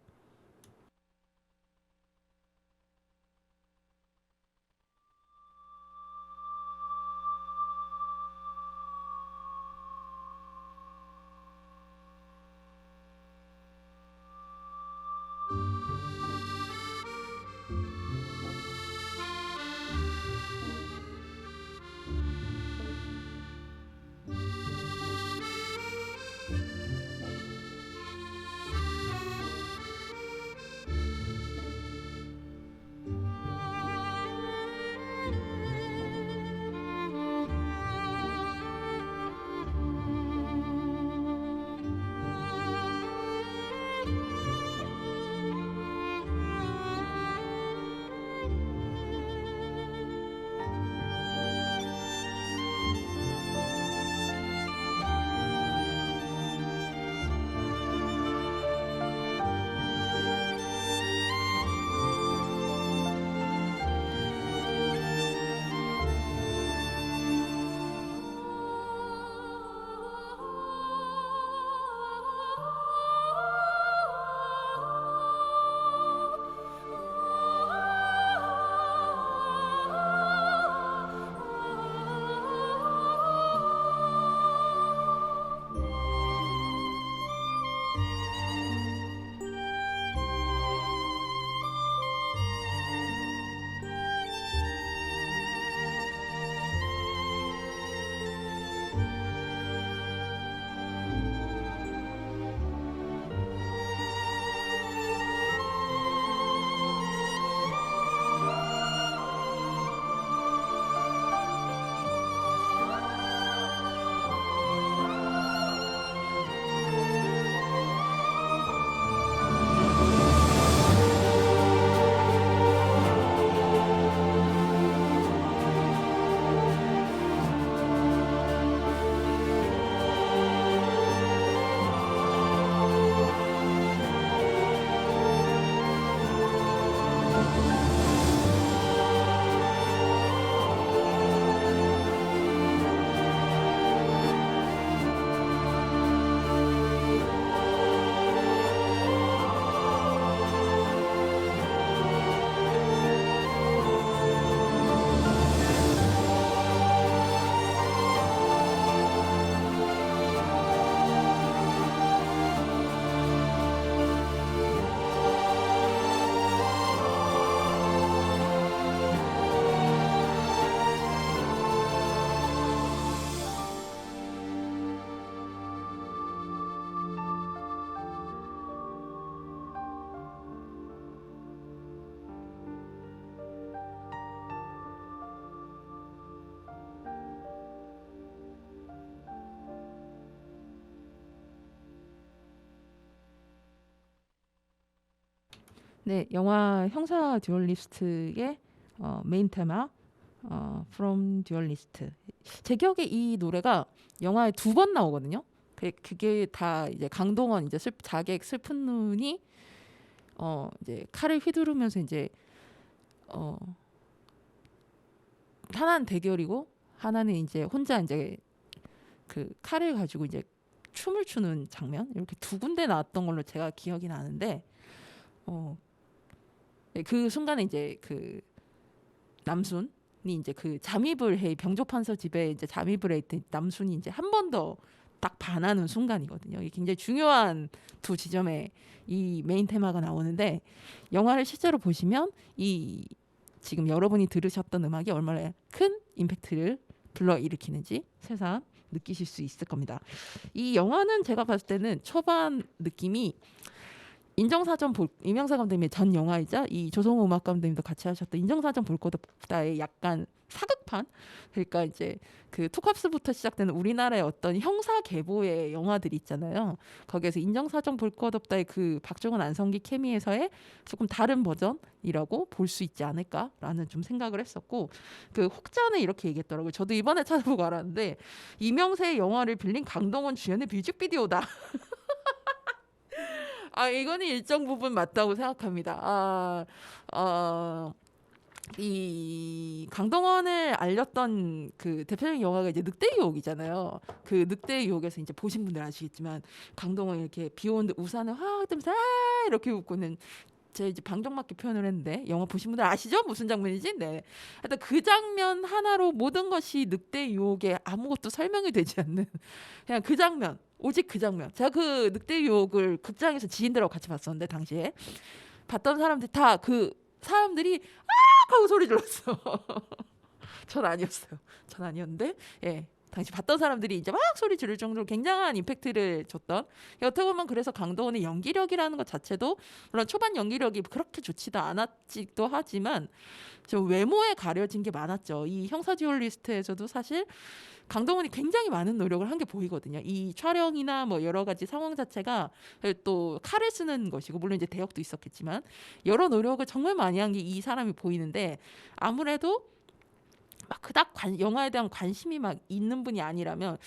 네, 영화 형사 듀얼리스트의 메인 테마 From Duelist. 제 기억에 이 노래가 영화에 2번 나오거든요. 그게 다 이제 강동원 이제 자객 슬픈 눈이 이제 칼을 휘두르면서 이제 하나는 대결이고 하나는 이제 혼자 이제 그 칼을 가지고 이제 춤을 추는 장면, 이렇게 2군데 나왔던 걸로 제가 기억이 나는데 그 순간에 이제 그 남순이 이제 그 잠입을 해, 병조판서 집에 이제 잠입을 해 있던 남순이 이제 한 번 더 딱 반하는 순간이거든요. 이게 굉장히 중요한 두 지점에 이 메인 테마가 나오는데, 영화를 실제로 보시면 이 지금 여러분이 들으셨던 음악이 얼마나 큰 임팩트를 불러일으키는지 새삼 느끼실 수 있을 겁니다. 이 영화는 제가 봤을 때는 초반 느낌이 인정사정 이명사 감독님의 전 영화이자 이 조성우 음악 감독님도 같이 하셨던 인정사정 볼 것 없다의 약간 사극판, 그러니까 이제 그 투캅스부터 시작되는 우리나라의 어떤 형사 계보의 영화들이 있잖아요. 거기에서 인정사정 볼 것 없다의 그 박정은 안성기 케미에서의 조금 다른 버전이라고 볼 수 있지 않을까라는 좀 생각을 했었고, 그 혹자는 이렇게 얘기했더라고요. 저도 이번에 찾아보고 알았는데 이명세의 영화를 빌린 강동원 주연의 뮤직비디오다. 아, 이거는 일정 부분 맞다고 생각합니다. 이 강동원을 알렸던 그 대표적인 영화가 이제 늑대의 유혹이잖아요. 그 늑대의 유혹에서 이제 보신 분들 아시겠지만 강동원이 이렇게 비 오는데 우산을 확 들면서 이렇게 웃고는, 제가 이제 방정맞게 표현을 했는데 영화 보신 분들 아시죠? 무슨 장면이지? 네. 하여튼 그 장면 하나로 모든 것이 늑대의 유혹에 아무것도 설명이 되지 않는 그냥 그 장면, 오직 그 장면. 제가 그 늑대의 유혹을 극장에서 지인들하고 같이 봤었는데 당시에 봤던 사람들이 다 그 사람들이 아 하고 소리 질렀어. 전 아니었어요. 전 아니었는데 예. 당시 봤던 사람들이 이제 막 소리 지를 정도로 굉장한 임팩트를 줬던, 어떻게 보면 그래서 강동원의 연기력이라는 것 자체도 물론 초반 연기력이 그렇게 좋지도 않았지도 하지만 좀 외모에 가려진 게 많았죠. 이 형사 듀얼리스트에서도 사실 강동원이 굉장히 많은 노력을 한 게 보이거든요. 이 촬영이나 뭐 여러 가지 상황 자체가 또 칼을 쓰는 것이고 물론 이제 대역도 있었겠지만 여러 노력을 정말 많이 한 게 이 사람이 보이는데, 아무래도 막 그닥 영화에 대한 관심이 막 있는 분이 아니라면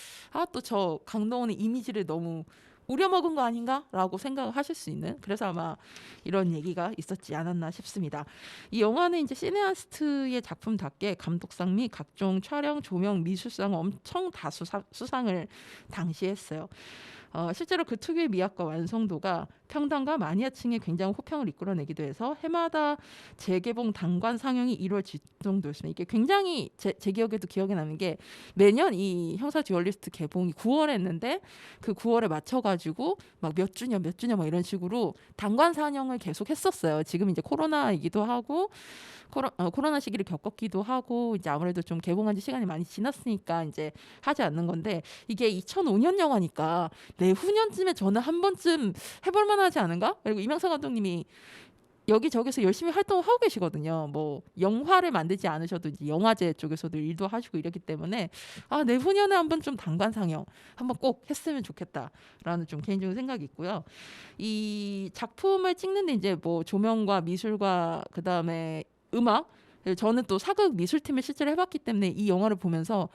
또 저 강동원의 이미지를 너무 우려먹은 거 아닌가라고 생각을 하실 수 있는, 그래서 아마 이런 얘기가 있었지 않았나 싶습니다. 이 영화는 이제 시네아스트의 작품답게 감독상 및 각종 촬영, 조명, 미술상 엄청 다수 수상을 당시에 했어요. 실제로 그 특유의 미학과 완성도가 평단과 마니아층의 굉장한 호평을 이끌어내기도 해서 해마다 재개봉 단관 상영이 이루어질 정도였습니다. 이게 굉장히 제 기억에도 기억에 남는 게 매년 이 형사 듀얼리스트 개봉이 9월에 했는데 그 9월에 맞춰가지고 막 몇 주년 막 이런 식으로 단관 상영을 계속 했었어요. 지금 이제 코로나이기도 하고 코로나 시기를 겪었기도 하고 이제 아무래도 좀 개봉한 지 시간이 많이 지났으니까 이제 하지 않는 건데, 이게 2005년 영화니까 내후년쯤에 저는 한 번쯤 해볼 만하지 않은가? 그리고 이명사 감독님이 여기저기서 열심히 활동을 하고 계시거든요. 뭐 영화를 만들지 않으셔도 이제 영화제 쪽에서도 일도 하시고 이러기 때문에 내후년에 한번 좀 단관 상영 한번 꼭 했으면 좋겠다라는 좀 개인적인 생각이 있고요. 이 작품을 찍는데 이제 뭐 조명과 미술과 그다음에 음악, 저는 또 사극 미술팀을 실제로 해봤기 때문에 이 영화를 보면서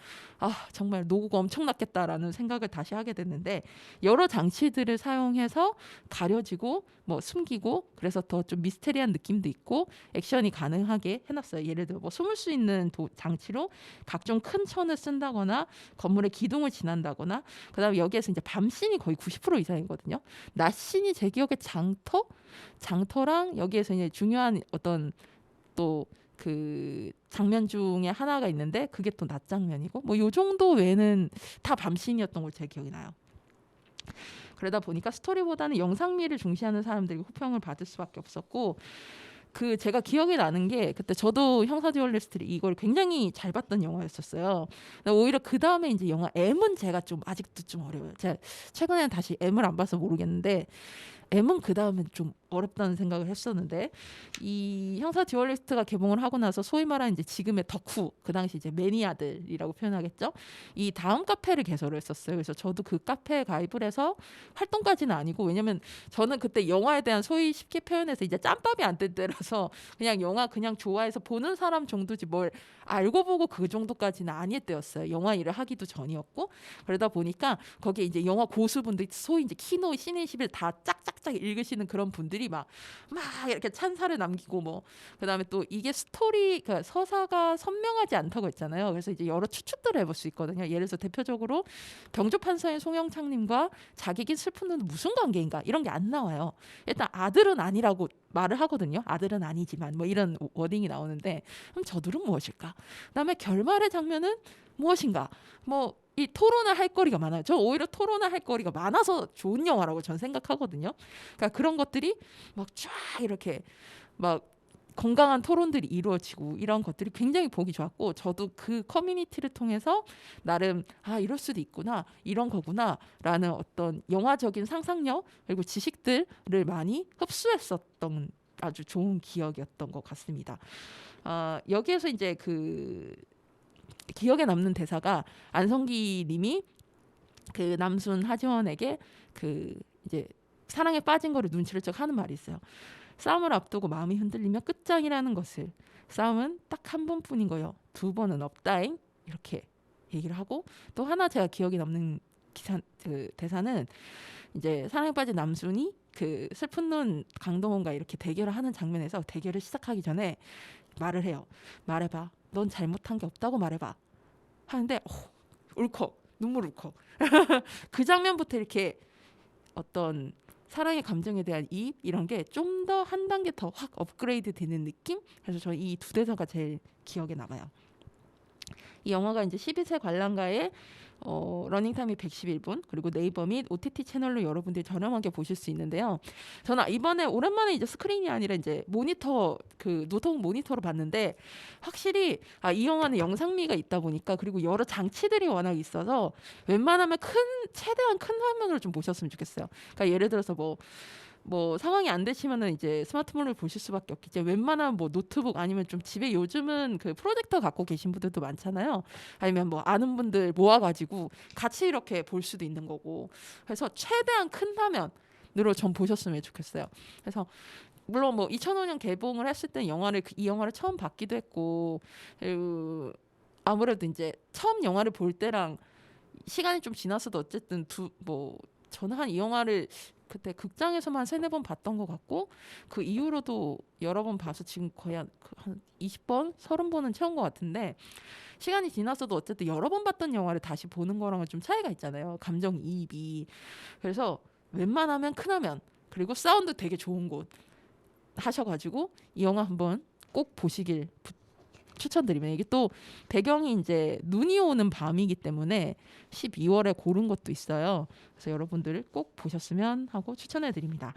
정말 노고가 엄청났겠다라는 생각을 다시 하게 됐는데, 여러 장치들을 사용해서 가려지고 뭐 숨기고 그래서 더 좀 미스테리한 느낌도 있고 액션이 가능하게 해놨어요. 예를 들어 뭐 숨을 수 있는 장치로 각종 큰 천을 쓴다거나 건물의 기둥을 지난다거나, 그다음에 여기에서 이제 밤씬이 거의 90% 이상이거든요. 낮씬이 제 기억에 장터랑 여기에서 이제 중요한 어떤 또 그 장면 중에 하나가 있는데 그게 또 낮 장면이고 뭐 요 정도 외에는 다 밤씬이었던 걸 제 기억이 나요. 그러다 보니까 스토리보다는 영상미를 중시하는 사람들이 호평을 받을 수밖에 없었고, 그 제가 기억이 나는 게 그때 저도 형사 듀얼리스트 이걸 굉장히 잘 봤던 영화였었어요. 오히려 그 다음에 이제 영화 M은 제가 좀 아직도 좀 어려워요. 제가 최근에는 다시 M을 안 봐서 모르겠는데 M은 그 다음에 좀 어렵다는 생각을 했었는데, 이 형사 듀얼리스트가 개봉을 하고 나서 소위 말하는 이제 지금의 덕후, 그 당시 이제 매니아들이라고 표현하겠죠. 이 다음 카페를 개설을 했었어요. 그래서 저도 그 카페에 가입을 해서 활동까지는 아니고, 왜냐면 저는 그때 영화에 대한 소위 쉽게 표현해서 이제 짬밥이 안 될 때라서 그냥 영화 그냥 좋아해서 보는 사람 정도지 뭘 알고 보고 그 정도까지는 아닐 때였어요. 영화 일을 하기도 전이었고, 그러다 보니까 거기에 이제 영화 고수분들 소위 이제 키노 시네10을 다 짝짝짝 읽으시는 그런 분들이 막 이렇게 찬사를 남기고 뭐 그다음에 또 이게 스토리 그러니까 서사가 선명하지 않다고 했잖아요. 그래서 이제 여러 추측들을 해볼 수 있거든요. 예를 들어서 대표적으로 병조판서인 송영창님과 자기긴 슬픈 눈은 무슨 관계인가 이런 게 안 나와요. 일단 아들은 아니라고 말을 하거든요. 아들은 아니지만 뭐 이런 워딩이 나오는데, 그럼 저들은 무엇일까? 그다음에 결말의 장면은 무엇인가? 뭐 이 토론을 할 거리가 많아요. 저 오히려 토론을 할 거리가 많아서 좋은 영화라고 전 생각하거든요. 그러니까 그런 것들이 막 쫙 이렇게 막 건강한 토론들이 이루어지고 이런 것들이 굉장히 보기 좋았고 저도 그 커뮤니티를 통해서 나름 이럴 수도 있구나 이런 거구나라는 어떤 영화적인 상상력 그리고 지식들을 많이 흡수했었던 아주 좋은 기억이었던 것 같습니다. 여기에서 이제 그 기억에 남는 대사가 안성기 님이 그 남순 하지원에게 그 이제 사랑에 빠진 거를 눈치를 쩍 하는 말이 있어요. 싸움을 앞두고 마음이 흔들리면 끝장이라는 것을 싸움은 딱 한 번뿐인 거요. 두 번은 없다잉 이렇게 얘기를 하고 또 하나 제가 기억에 남는 그 대사는 이제 사랑에 빠진 남순이 그 슬픈 눈 강동원과 이렇게 대결을 하는 장면에서 대결을 시작하기 전에 말을 해요. 말해봐. 넌 잘못한 게 없다고 말해봐. 하는데 울컥 눈물 울컥. 그 장면부터 이렇게 어떤 사랑의 감정에 대한 이입 이런 게 좀 더 한 단계 더 확 업그레이드 되는 느낌? 그래서 저는 이 두 대사가 제일 기억에 남아요. 이 영화가 이제 12세 관람가에 러닝타임이 111분 그리고 네이버 및 OTT 채널로 여러분들이 저렴하게 보실 수 있는데요. 저는 이번에 오랜만에 이제 스크린이 아니라 이제 모니터 그 노트북 모니터로 봤는데 확실히 이 영화는 영상미가 있다 보니까 그리고 여러 장치들이 워낙 있어서 웬만하면 최대한 큰 화면으로 좀 보셨으면 좋겠어요. 그러니까 예를 들어서 뭐 상황이 안 되시면은 이제 스마트폰을 보실 수밖에 없겠죠. 웬만한 뭐 노트북 아니면 좀 집에 요즘은 그 프로젝터 갖고 계신 분들도 많잖아요. 아니면 뭐 아는 분들 모아가지고 같이 이렇게 볼 수도 있는 거고. 그래서 최대한 큰 화면으로 좀 보셨으면 좋겠어요. 그래서 물론 뭐 2005년 개봉을 했을 때 이 영화를 처음 봤기도 했고 아무래도 이제 처음 영화를 볼 때랑 시간이 좀 지났어도 어쨌든 저는 한 이 영화를 그때 극장에서만 3-4번 봤던 것 같고 그 이후로도 여러 번 봐서 지금 거의 한 20번, 30번은 채운 것 같은데 시간이 지났어도 어쨌든 여러 번 봤던 영화를 다시 보는 거랑은 좀 차이가 있잖아요. 감정 이입이. 그래서 웬만하면 큰 화면 그리고 사운드 되게 좋은 곳 하셔가지고 이 영화 한번 꼭 보시길 추천드리면 이게 또 배경이 이제 눈이 오는 밤이기 때문에 12월에 고른 것도 있어요. 그래서 여러분들 꼭 보셨으면 하고 추천해 드립니다.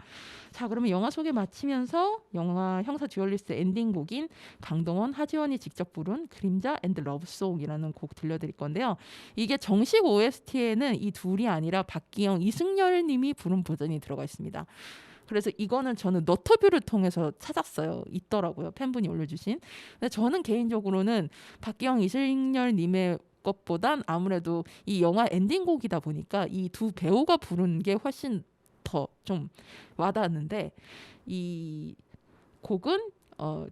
자, 그러면 영화 소개 마치면서 영화 형사 듀얼리스트 엔딩곡인 강동원, 하지원이 직접 부른 그림자 앤드 러브송이라는 곡 들려드릴 건데요. 이게 정식 OST에는 이 둘이 아니라 박기영, 이승열 님이 부른 버전이 들어가 있습니다. 그래서 이거는 저는 너터뷰를 통해서 찾았어요. 있더라고요. 팬분이 올려주신. 근데 저는 개인적으로는 박기영, 이승열 님의 것보단 아무래도 이 영화 엔딩곡이다 보니까 이 두 배우가 부른 게 훨씬 더 좀 와닿았는데 이 곡은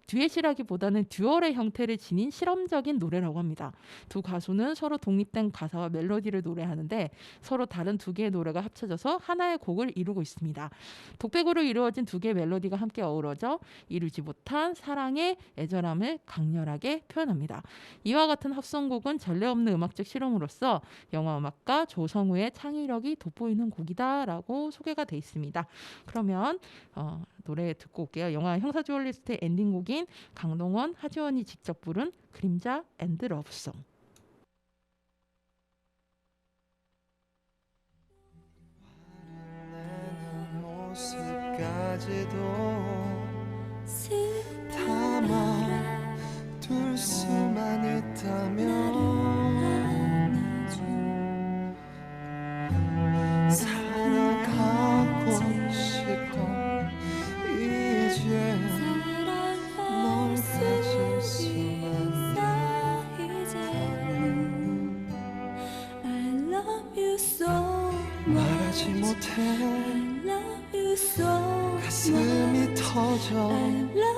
듀엣이라기보다는 듀얼의 형태를 지닌 실험적인 노래라고 합니다. 두 가수는 서로 독립된 가사와 멜로디를 노래하는데 서로 다른 두 개의 노래가 합쳐져서 하나의 곡을 이루고 있습니다. 독백으로 이루어진 두 개의 멜로디가 함께 어우러져 이루지 못한 사랑의 애절함을 강렬하게 표현합니다. 이와 같은 합성곡은 전례 없는 음악적 실험으로서 영화음악가 조성우의 창의력이 돋보이는 곡이다라고 소개가 돼 있습니다. 그러면 노래 듣고 올게요. 영화 형사 듀얼리스트의 엔딩곡인 강동원, 하지원이 직접 부른 그림자 앤드 러브송.
모습까지도 담아둘 수만 있다면 살아가고 싶어 이제 널 가질 수만 말하지 못해 가슴이 터져 내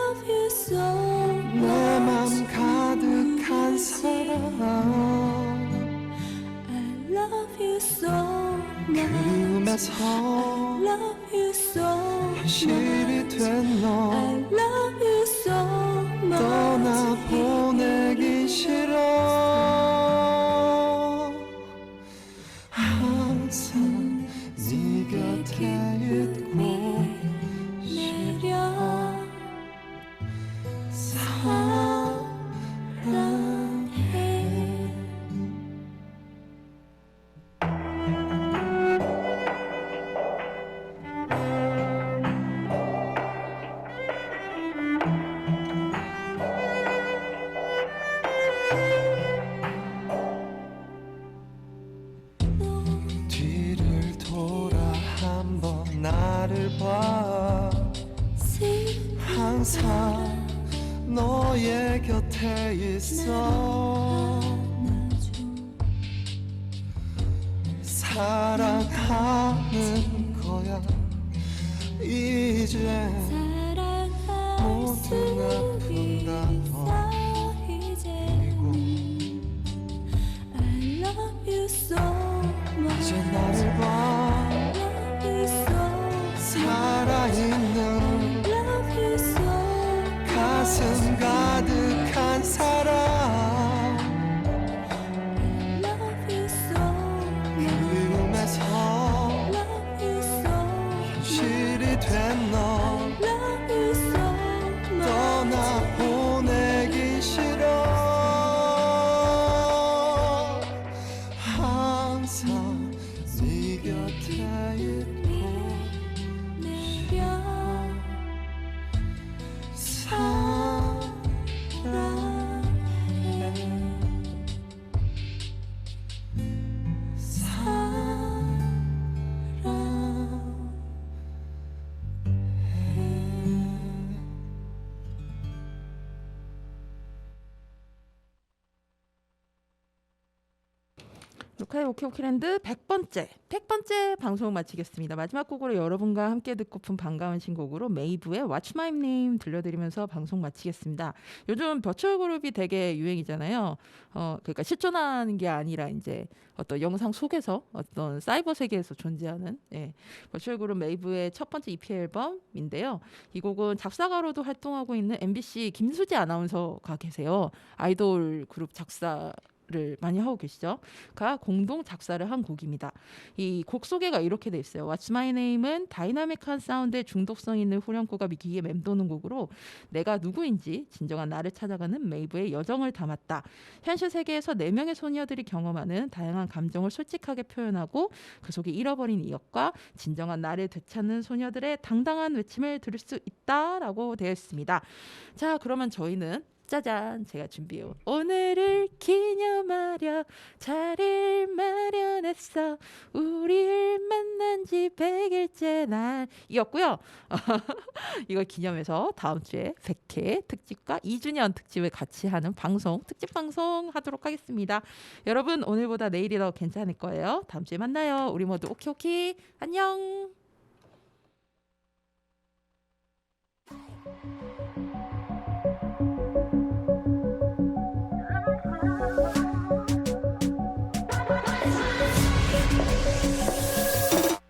맘 가득한 사랑 그리움에서 현실이 된 너 떠나보내기 싫어 항상 네 곁에 있고 싶어 사랑해 너의 곁에 있어 사랑하는 거야 이제 모든 아픔 다 버리고 이제 나를 봐 살아있는 가슴 가득한 사랑 그리움에서 현실이 된 너 떠나보내기 싫어 항상 네 곁에 있고
루카의 오케오케랜드 100번째 방송 마치겠습니다. 마지막 곡으로 여러분과 함께 듣고픈 반가운 신곡으로 메이브의 What's My Name 들려드리면서 방송 마치겠습니다. 요즘 버추얼 그룹이 되게 유행이잖아요. 그러니까 실존하는 게 아니라 이제 어떤 영상 속에서 어떤 사이버 세계에서 존재하는 버추얼 그룹 메이브의 첫 번째 EP 앨범인데요. 이 곡은 작사가로도 활동하고 있는 MBC 김수지 아나운서가 계세요. 아이돌 그룹 작사 를 많이 하고 계시죠. 가 공동 작사를 한 곡입니다. 이 곡 소개가 이렇게 돼 있어요. What's My Name은 다이나믹한 사운드에 중독성 있는 후렴구가 귀에 맴도는 곡으로 내가 누구인지 진정한 나를 찾아가는 메이브의 여정을 담았다. 현실 세계에서 4명의 소녀들이 경험하는 다양한 감정을 솔직하게 표현하고 그 속에 잃어버린 이역과 진정한 나를 되찾는 소녀들의 당당한 외침을 들을 수 있다라고 되어 있습니다. 자, 그러면 저희는 짜잔, 제가 준비해온 오늘을 기념하려 자리를 마련했어. 우리를 만난 지 100일째 날이었고요. 이걸 기념해서 다음 주에 100회 특집과 2주년 특집을 같이 하는 특집 방송 하도록 하겠습니다. 여러분, 오늘보다 내일이 더 괜찮을 거예요. 다음 주에 만나요. 우리 모두 오키오키 안녕.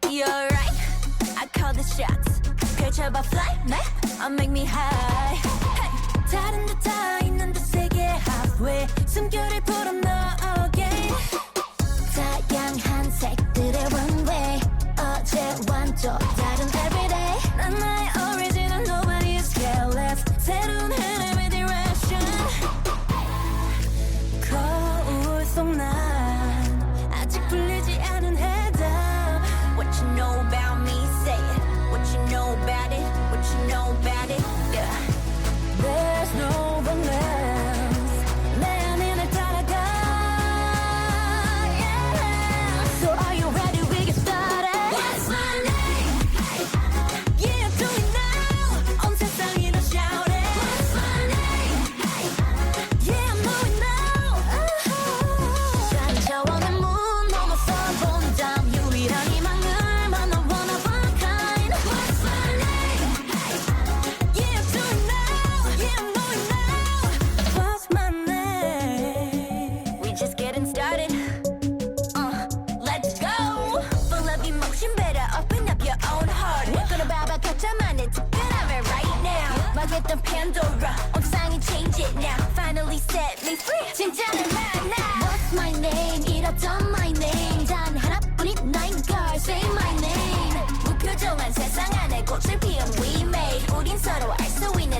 You're right, I call the shots. 펼쳐봐 fly, make me high. Hey, 다른 데 다 있는 듯 세계 halfway. 숨결을 풀어넣게. 다양한 색들의 runway. 어제와는 또 다른 everyday. 난 나의 original, nobody is careless. 새로운 흐름의 direction. 거울 속 난 아직 풀리지 않은 해답. What you know about me, say it. What you know about it, what you know about it, yeah. There's no romance. 내 안에 날 따라가, yeah. So are you ready? We get started. What's my name? Yeah, do it now. 온 세상이 다 shout it. What's my name? Yeah, I know it now. 찬차원의 문 넘어서 본담 유일한 희망을 만나 one of a kind. What's my name? Yeah, do it now. Yeah, I know it now. What's my name? We just getting started. Let's go. Full of emotion, better open up your own heart. gonna 봐봐 각자만의 특별함을 right now. 막했던 Pandora, 온 세상이 change it now. Finally set me free. 진짜를 만나. What's my name? 이렇던 my name. 단 하나뿐인 나인 girl, say my name. 무표정한 세상 안에 꽃을 피운 we made. 우린 서로 알 수 있는